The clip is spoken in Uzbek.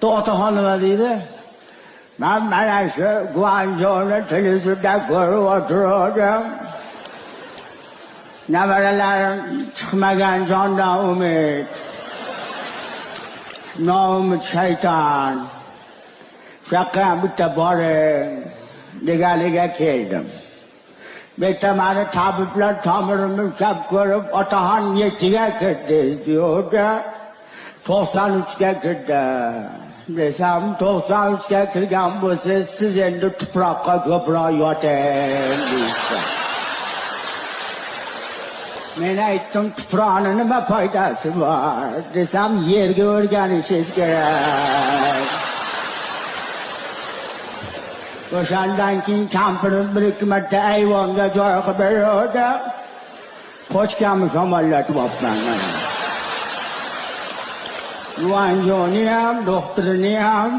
Otaxon nima deydi? Men mana shu Guanjoni televizorda ko'rib o'tirdim. Nevaralarim chiqmagan jondan umid. Noumid shayton. Shuyoqqa bitta boring deganiga keldim. Bitta mani tabiblar tomirimni ushlab ko'rib, otaxon nechiga kirdi deydi. 93ga kirdi. Desam 93ga kirgan bo'lsa, siz endi tuproqqa ko'proq yoting deydi. Men aytdim, tuproqning nima foydasi bor? Desam, yerga o'rganishingiz kerak. O'shandan keyin kampirim bir-ikki marta ayvonga joy qilib berdi. Qochkamni shamollatib olibman. Guanjoni ham, doktorini ham